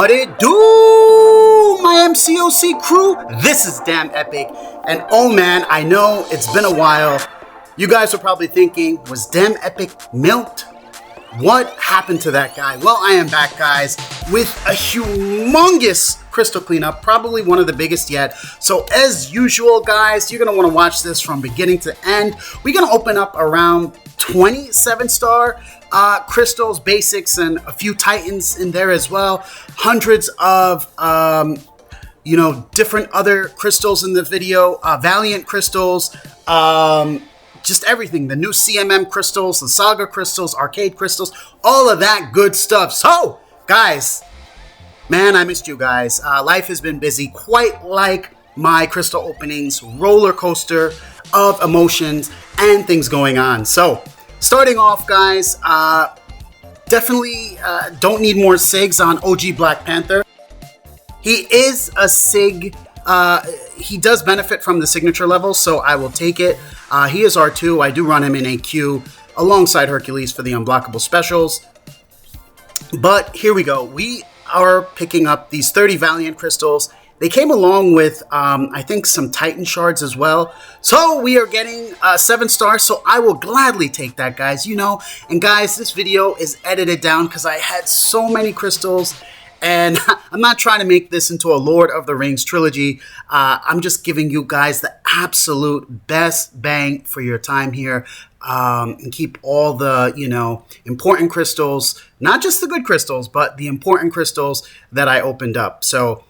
What it do, my MCOC crew? This is DamnEpic, and oh man, I know it's been a while. You guys are probably thinking, was DamnEpic milked? What happened to that guy? Well, I am back, guys, with a humongous crystal cleanup, probably one of the biggest yet. So as usual, guys, you're going to want to watch this from beginning to end. We're going to open up around 20 7-star crystals, basics, and a few titans in there as well. Hundreds of different other crystals in the video, Valiant crystals, just everything. The new CMM crystals, the Saga crystals, arcade crystals, all of that good stuff. So, guys, man, I missed you guys. Life has been busy, quite like my crystal openings, roller coaster of emotions and things going on. So, starting off, guys, definitely don't need more SIGs on OG Black Panther. He is a SIG. He does benefit from the signature level, so I will take it. He is R2. I do run him in AQ alongside Hercules for the unblockable specials. But here we go. We are picking up these 30 Valiant crystals. They came along with, I think, some Titan shards as well. So we are getting 7 stars, so I will gladly take that, guys. You know, and guys, this video is edited down because I had so many crystals. And I'm not trying to make this into a Lord of the Rings trilogy. I'm just giving you guys the absolute best bang for your time here. And keep all the, important crystals, not just the good crystals, but the important crystals that I opened up. So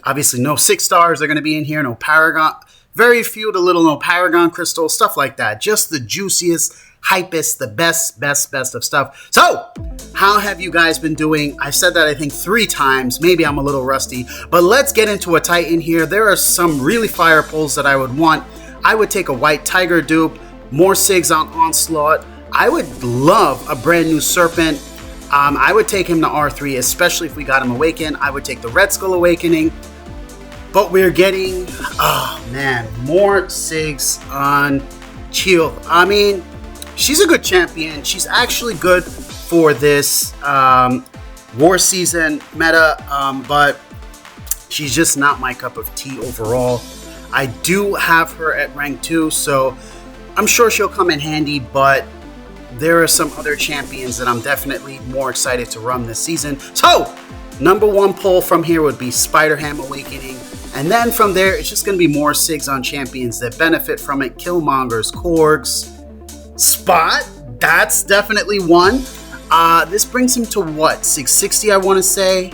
obviously no 6 stars are going to be in here. No Paragon. Very few to little no Paragon crystals, stuff like that. Just the juiciest, hypest, the best of stuff. So, how have you guys been doing? I've said that I think 3 times. Maybe I'm a little rusty. But let's get into a Titan here. There are some really fire pulls that I would want. I would take a White Tiger dupe, more SIGs on Onslaught. I would love a brand new Serpent. I would take him to R3, especially if we got him Awakened. I would take the Red Skull Awakening. But we're getting, more SIGs on Chill. I mean, she's a good champion. She's actually good for this war season meta, but she's just not my cup of tea overall. I do have her at rank 2, so I'm sure she'll come in handy, but there are some other champions that I'm definitely more excited to run this season. So, number 1 pull from here would be Spider-Ham Awakening. And then from there, it's just going to be more SIGs on champions that benefit from it. Killmonger's, Korgs, Spot, that's definitely one. This brings him to what? 660, I want to say.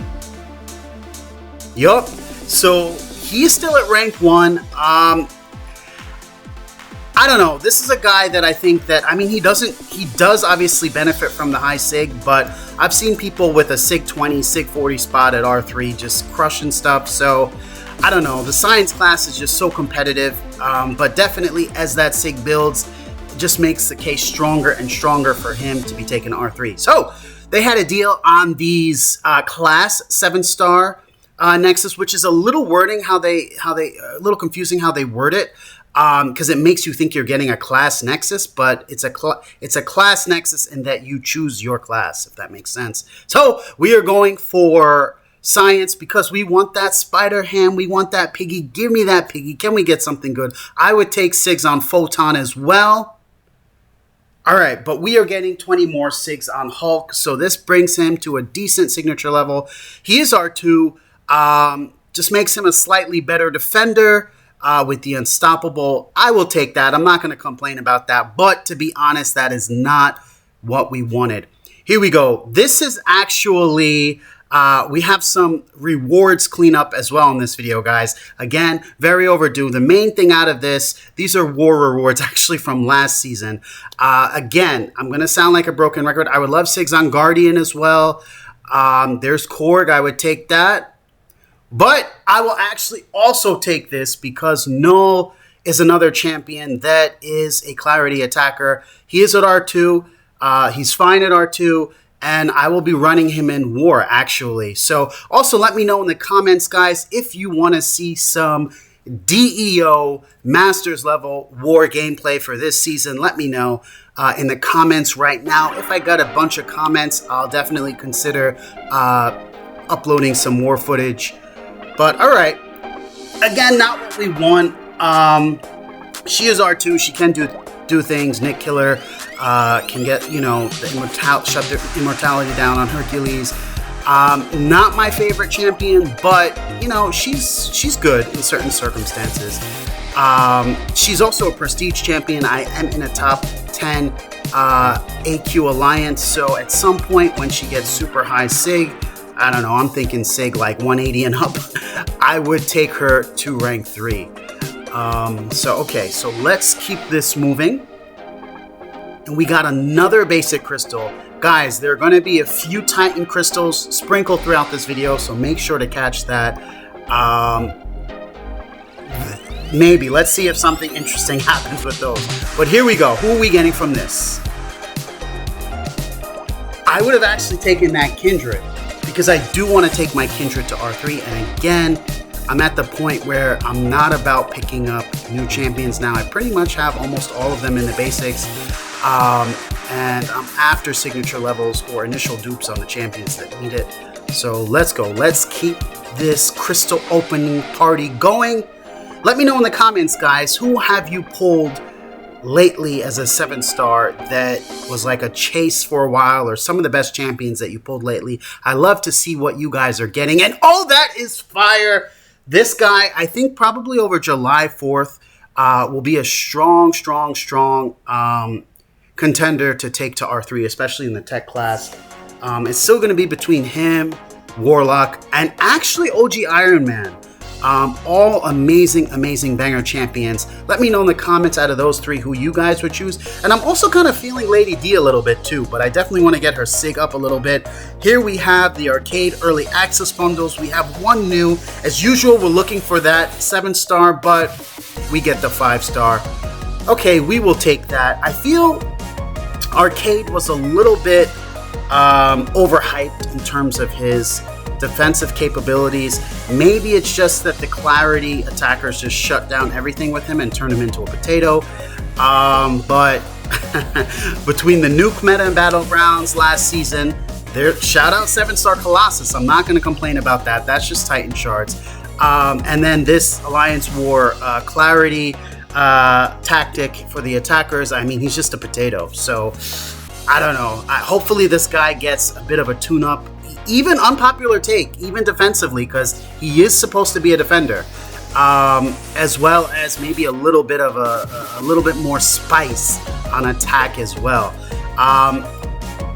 Yup. So he's still at rank 1. I don't know. This is a guy that I think that, he does obviously benefit from the high SIG, but I've seen people with a SIG 20, SIG 40 spot at R3 just crushing stuff. So I don't know. The science class is just so competitive, but definitely as that SIG builds, it just makes the case stronger and stronger for him to be taken to R3. So they had a deal on these class 7-star Nexus, which is a little wording a little confusing how they word it, because it makes you think you're getting a class Nexus, but it's a class Nexus in that you choose your class, if that makes sense. So we are going for Science because we want that Spider-Ham, we want that Piggy. Give me that Piggy. Can we get something good? I would take SIGs on Photon as well. All right, but we are getting 20 more SIGs on Hulk, so this brings him to a decent signature level. He is R2, just makes him a slightly better defender with the Unstoppable. I will take that. I'm not going to complain about that, but to be honest, that is not what we wanted. Here we go. This is actually... we have some rewards cleanup as well in this video, guys. Again, very overdue. The main thing out of this, these are war rewards actually from last season. Again, I'm going to sound like a broken record. I would love SIGs on Guardian as well. There's Korg. I would take that. But I will actually also take this because Null is another champion that is a Clarity attacker. He is at R2. He's fine at R2. And I will be running him in War, actually. So also let me know in the comments, guys, if you want to see some DEO Masters level War gameplay for this season. Let me know in the comments right now. If I got a bunch of comments, I'll definitely consider uploading some more footage. But all right, again, not what we want. She is R2. She can do things. Nick Killer can get, shut their immortality down on Hercules. Not my favorite champion, but she's good in certain circumstances. She's also a prestige champion. I am in a top 10 AQ alliance, so at some point when she gets super high sig, I don't know, I'm thinking sig like 180 and up, I would take her to rank 3. So let's keep this moving. And we got another basic crystal. Guys, there are going to be a few Titan crystals sprinkled throughout this video, so make sure to catch that. Maybe. Let's see if something interesting happens with those. But here we go. Who are we getting from this? I would have actually taken that Kindred, because I do want to take my Kindred to R3. And again, I'm at the point where I'm not about picking up new champions now. I pretty much have almost all of them in the basics. And I'm after signature levels or initial dupes on the champions that need it. So let's go. Let's keep this crystal opening party going. Let me know in the comments, guys, who have you pulled lately as a 7-star that was like a chase for a while, or some of the best champions that you pulled lately. I love to see what you guys are getting. And oh, that is fire. This guy, I think probably over July 4th, will be a strong contender to take to R3, especially in the tech class. It's still going to be between him, Warlock, and actually OG Iron Man. All amazing banger champions. Let me know in the comments out of those 3 who you guys would choose. And I'm also kind of feeling Lady D a little bit too, but I definitely want to get her sig up a little bit. Here we have the arcade early access bundles. We have one new. As usual, we're looking for that 7-star, but we get the 5-star. Okay, we will take that. I feel Arcade was a little bit overhyped in terms of his defensive capabilities. Maybe it's just that the Clarity attackers just shut down everything with him and turned him into a potato. But between the nuke meta and battlegrounds last season, shout out 7-star Colossus. I'm not going to complain about that. That's just Titan shards. And then this Alliance War Clarity tactic for the attackers. I mean, he's just a potato. So I don't know. Hopefully this guy gets a bit of a tune-up. Even unpopular take, even defensively, because he is supposed to be a defender, as well as maybe a little bit of a little bit more spice on attack as well.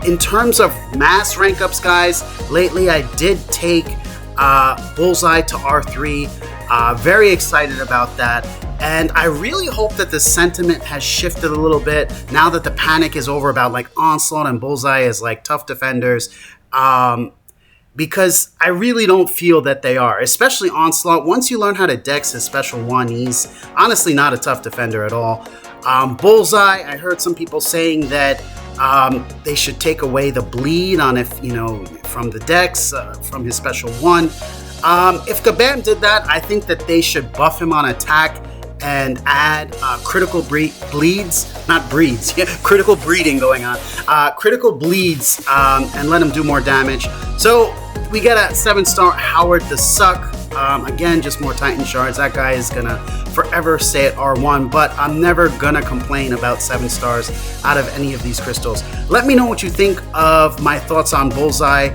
In terms of mass rank ups, guys, lately I did take Bullseye to R3. Very excited about that. And I really hope that the sentiment has shifted a little bit now that the panic is over about like Onslaught and Bullseye as like tough defenders. Because I really don't feel that they are, especially Onslaught. Once you learn how to dex his special 1, he's honestly not a tough defender at all. Bullseye, I heard some people saying that they should take away the bleed on from the dex, from his special 1. If Kabam did that, I think that they should buff him on attack and add critical bleeds, not breeds, critical breeding going on, critical bleeds, and let him do more damage. So we get a 7-star Howard the Suck. Again, just more Titan shards. That guy is gonna forever stay at R1, but I'm never gonna complain about 7 stars out of any of these crystals. Let me know what you think of my thoughts on Bullseye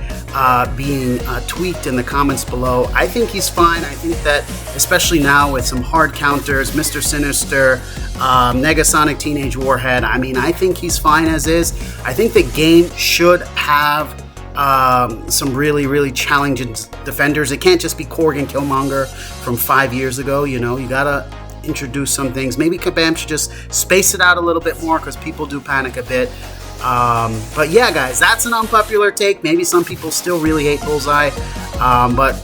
being tweaked in the comments below. I think he's fine. I think that, especially now with some hard counters, Mr. Sinister, Negasonic Teenage Warhead, I mean, I think he's fine as is. I think the game should have some really challenging defenders. It can't just be Korg and Killmonger from 5 years ago. You gotta introduce some things. Maybe Kabam should just space it out a little bit more, because people do panic a bit. But yeah, guys, that's an unpopular take. Maybe some people still really hate Bullseye, but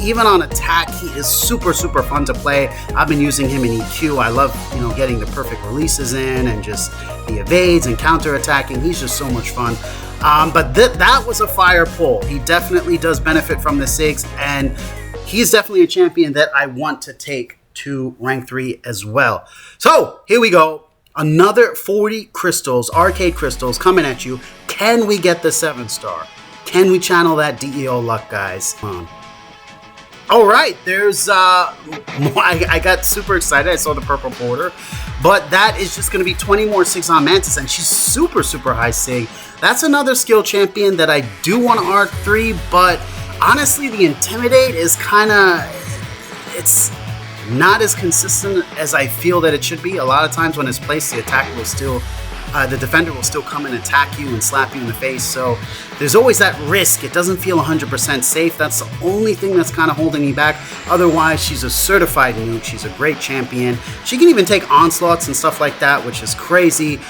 even on attack, he is super fun to play. I've been using him in EQ. I love getting the perfect releases in and just the evades and counter attacking. He's just so much fun. But that was a fire pull. He definitely does benefit from the SIGs, and he's definitely a champion that I want to take to rank 3 as well. So here we go. Another 40 crystals, arcade crystals coming at you. Can we get the 7-star? Can we channel that DEO luck, guys? Come on. All right, there's I got super excited. I saw the purple border, but that is just going to be 20 more Sigs on Mantis, and she's super high Sig. That's another skill champion that I do want to R3, but honestly, the Intimidate is kind of, it's not as consistent as I feel that it should be. A lot of times when it's placed, the attacker will still, the defender will still come and attack you and slap you in the face. So there's always that risk. It doesn't feel 100% safe. That's the only thing that's kind of holding me back. Otherwise, she's a certified nuke. She's a great champion. She can even take onslaughts and stuff like that, which is crazy.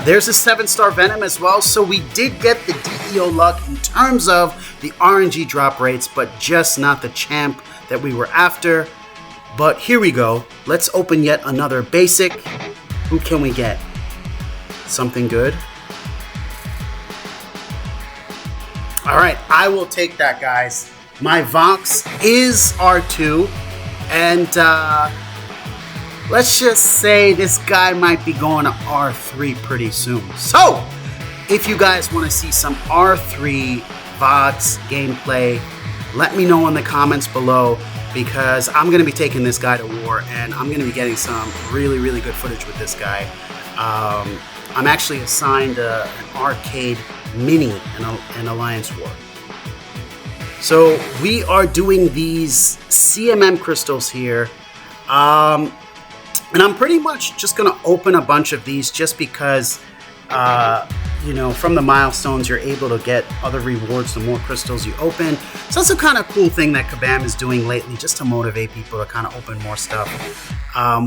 There's a 7-star Venom as well. So we did get the DEO luck in terms of the RNG drop rates, but just not the champ that we were after. But here we go. Let's open yet another basic. Who can we get? Something good. All right, I will take that, guys. My Vox is R2, and let's just say this guy might be going to R3 pretty soon. So, if you guys want to see some R3 Vox gameplay, let me know in the comments below, because I'm going to be taking this guy to war, and I'm going to be getting some really good footage with this guy. I'm actually assigned an arcade mini in Alliance War. So we are doing these CMM crystals here. And I'm pretty much just going to open a bunch of these just because, you know, from the milestones, you're able to get other rewards the more crystals you open. So that's a kind of cool thing that Kabam is doing lately, just to motivate people to kind of open more stuff.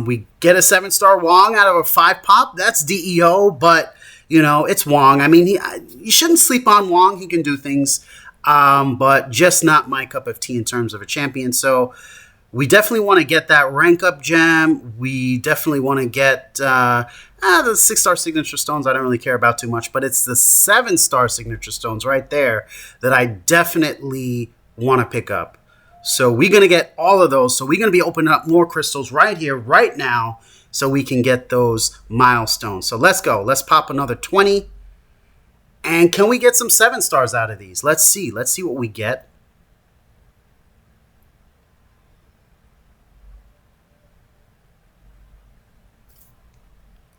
We get a 7-star Wong out of a 5-pop. That's DEO, but, you know, it's Wong. I mean, you shouldn't sleep on Wong. He can do things, but just not my cup of tea in terms of a champion. So we definitely want to get that rank up gem. We definitely want to get the 6-star signature stones. I don't really care about too much, but it's the 7-star signature stones right there that I definitely want to pick up. So we're going to get all of those. So we're going to be opening up more crystals right here, right now, so we can get those milestones. So let's go. Let's pop another 20. And can we get some 7-stars out of these? Let's see. Let's see what we get.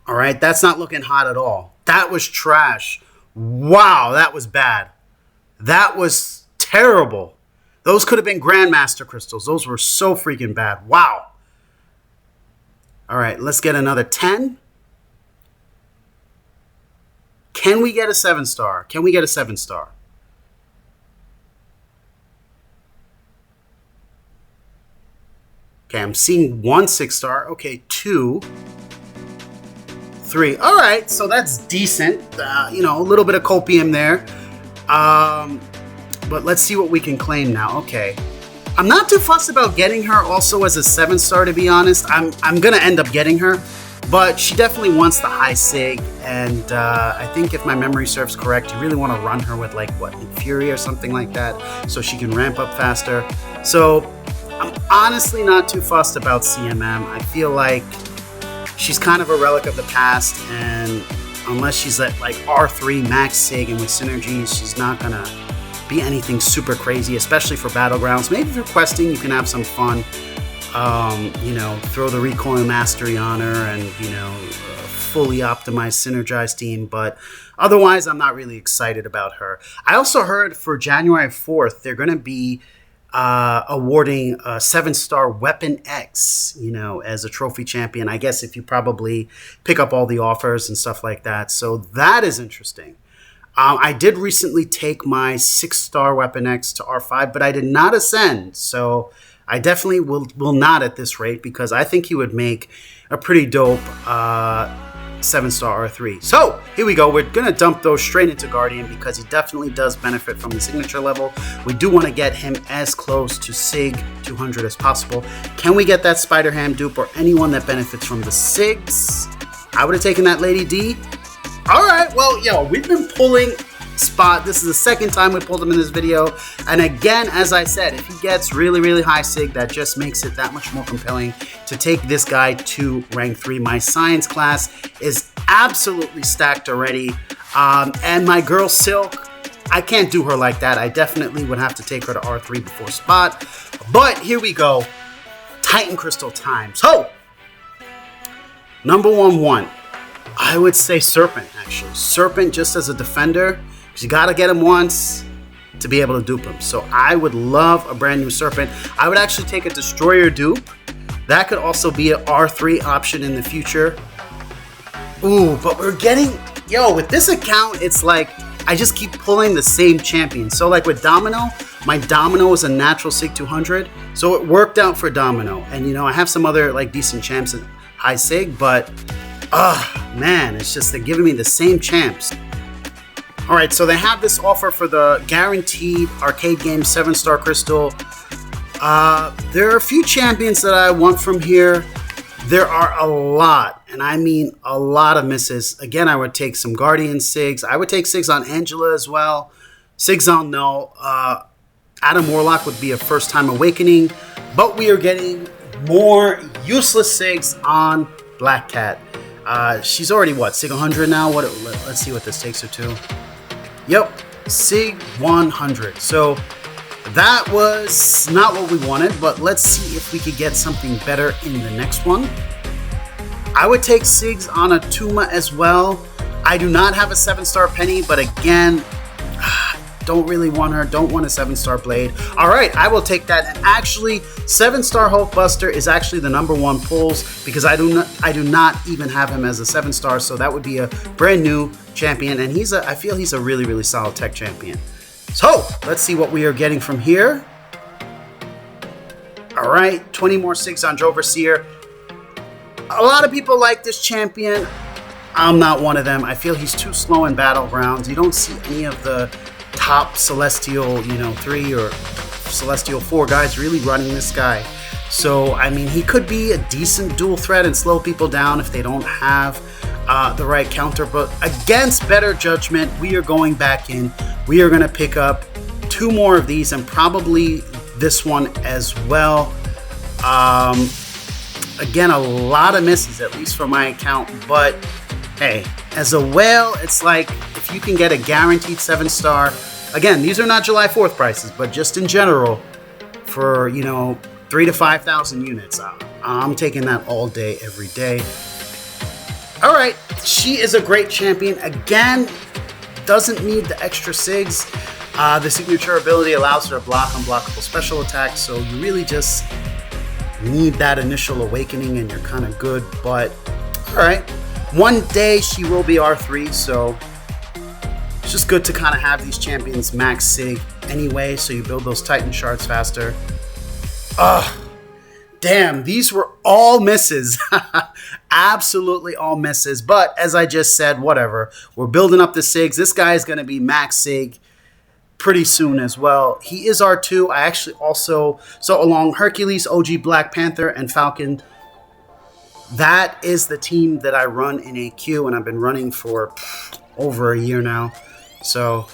All right, that's not looking hot at all. That was trash. Wow, that was bad. That was terrible. Those could have been Grandmaster crystals. Those were so freaking bad. Wow. All right, let's get another 10. Can we get a 7-star? Can we get a 7-star? Okay, I'm seeing 1 6-star. Okay, 2. 3. All right, so that's decent. You know, a little bit of copium there. But let's see what we can claim now. Okay. I'm not too fussed about getting her also as a 7-star, to be honest. I'm going to end up getting her, but she definitely wants the high Sig, and I think if my memory serves correct, you really want to run her with, like, what, Fury or something like that, so she can ramp up faster. So I'm honestly not too fussed about CMM. I feel like she's kind of a relic of the past, and unless she's at like R3 max Sig and with synergies, she's not gonna be anything super crazy, especially for battlegrounds. Maybe for questing, you can have some fun. You know, throw the recoil mastery on her and, you know, fully optimized synergized team. But otherwise, I'm not really excited about her. I also heard for January 4th, they're gonna be awarding a 7-star Weapon X, you know, as a trophy champion. I guess if you probably pick up all the offers and stuff like that. So that is interesting. I did recently take my 6-star Weapon X to R5, but I did not ascend. So I definitely will not at this rate, because I think he would make a pretty dope 7-star R3. So here we go. We're going to dump those straight into Guardian, because he definitely does benefit from the signature level. We do want to get him as close to Sig 200 as possible. Can we get that Spider Ham dupe or anyone that benefits from the Sigs? I would have taken that Lady D. All right, well, yo, we've been pulling Spot. This is the second time we pulled him in this video. And again, as I said, if he gets really high Sig, that just makes it that much more compelling to take this guy to rank 3. My science class is absolutely stacked already. And my girl Silk, I can't do her like that. I definitely would have to take her to R3 before spot. But here we go. Titan Crystal time. So, number one. I would say Serpent, actually. Serpent just as a defender. Because you got to get him once to be able to dupe him. So I would love a brand new Serpent. I would actually take a Destroyer dupe. That could also be an R3 option in the future. Ooh, but we're getting... Yo, with this account, it's like I just keep pulling the same champion. So like with Domino, my Domino is a natural Sig 200. So it worked out for Domino. And you know, I have some other like decent champs at high Sig, but man, it's just they're giving me the same champs. All right, so they have this offer for the guaranteed arcade game 7-star crystal. There are a few champions that I want from here. There are a lot, and I mean a lot of misses. Again, I would take some Guardian Sigs. I would take Sigs on Angela as well. Sigs on Null. Adam Warlock would be a first-time awakening, but we are getting more useless Sigs on Black Cat. She's already, what, Sig 100 now? Let's see what this takes her to. Yep, Sig 100. So that was not what we wanted, but let's see if we could get something better in the next one. I would take Sigs on a Tuma as well. I do not have a 7-star Penny, but again, don't really want her. Don't want a 7-star Blade. All right, I will take that. And actually, 7-star Hulkbuster is actually the #1 pulls because I do not even have him as a 7-star. So that would be a brand new champion, and I feel he's a really, really solid tech champion. So let's see what we are getting from here. All right, 20 more Sigs on Droverseer. A lot of people like this champion. I'm not one of them. I feel he's too slow in Battlegrounds. You don't see any of the top Celestial, 3 or Celestial 4 guys really running this guy. So, I mean, he could be a decent dual threat and slow people down if they don't have the right counter. But against better judgment, we are going back in. We are going to pick up 2 more of these and probably this one as well. Again, a lot of misses, at least for my account. But, hey, as a whale, it's like if you can get a guaranteed 7-star. Again, these are not July 4th prices, but just in general, for, 3,000 to 5,000 units, I'm taking that all day, every day. All right, she is a great champion. Again, doesn't need the extra Sigs. The signature ability allows her to block unblockable special attacks, so you really just need that initial awakening and you're kind of good. But, all right, one day she will be R3, so it's just good to kind of have these champions max Sig anyway, so you build those Titan shards faster. Damn, these were all misses. Absolutely all misses. But as I just said, whatever. We're building up the Sigs. This guy is going to be max Sig pretty soon as well. He is R2. I actually also, so along Hercules, OG Black Panther, and Falcon, that is the team that I run in AQ, and I've been running for over a year now. So,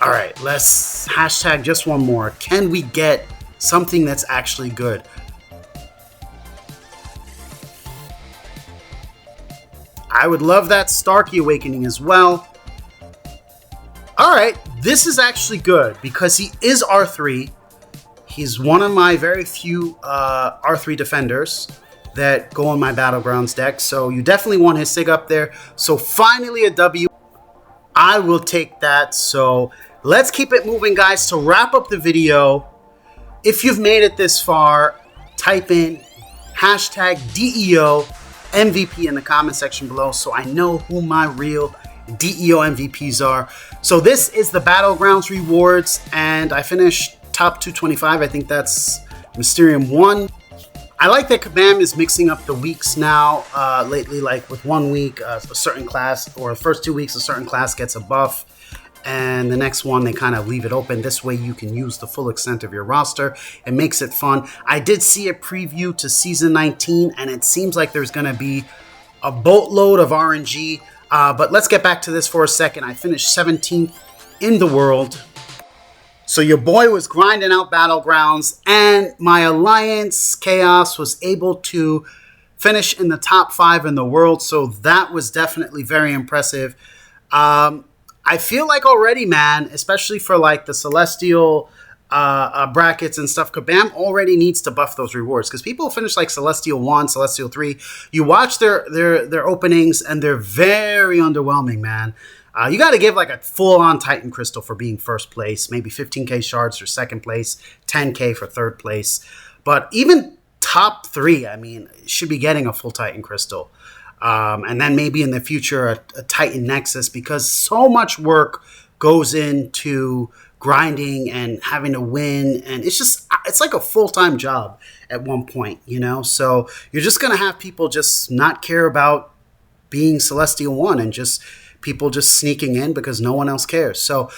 all right, let's hashtag just one more. Can we get something that's actually good? I would love that Starkey Awakening as well. All right, this is actually good because he is R3. He's one of my very few R3 defenders that go on my Battlegrounds deck. So you definitely want his Sig up there. So finally a W. I will take that. So let's keep it moving, guys. To wrap up the video, if you've made it this far, type in hashtag DEO MVP in the comment section below so I know who my real DEO MVPs are. So this is the Battlegrounds rewards, and I finished top 225. I think that's Mysterium 1. I like that Kabam is mixing up the weeks now lately, like with 1 week, a certain class, or the first 2 weeks, a certain class gets a buff, and the next one, they kind of leave it open. This way you can use the full extent of your roster. It makes it fun. I did see a preview to Season 19, and it seems like there's going to be a boatload of RNG, but let's get back to this for a second. I finished 17th in the world. So your boy was grinding out Battlegrounds, and my Alliance Chaos was able to finish in the top 5 in the world. So that was definitely very impressive. I feel like already, man, especially for like the Celestial brackets and stuff, Kabam already needs to buff those rewards, because people finish like Celestial 1, Celestial 3. You watch their openings and they're very underwhelming, man. You got to give like a full-on Titan Crystal for being first place, maybe 15k shards for second place, 10k for third place. But even top 3, I mean, should be getting a full Titan Crystal. And then maybe in the future a Titan Nexus, because so much work goes into grinding and having to win, and it's like a full-time job at one point, you know. So you're just gonna have people just not care about being Celestial 1 and just people just sneaking in because no one else cares. So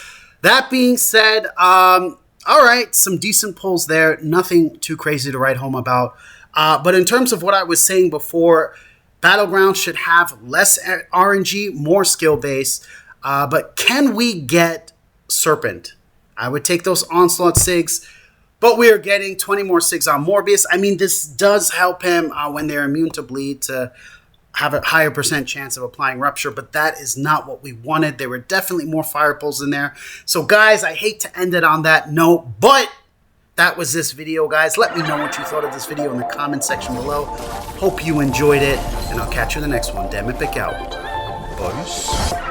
that being said, all right, some decent pulls there, nothing too crazy to write home about. But in terms of what I was saying before, Battlegrounds should have less RNG, more skill base. But can we get Serpent? I would take those Onslaught SIGs, but we are getting 20 more SIGs on Morbius. I mean, this does help him when they're immune to bleed to have a higher % chance of applying Rupture, but that is not what we wanted. There were definitely more fire pulls in there. So, guys, I hate to end it on that note, but that was this video, guys. Let me know what you thought of this video in the comment section below. Hope you enjoyed it, and I'll catch you in the next one. DamnEpic Out. Peace.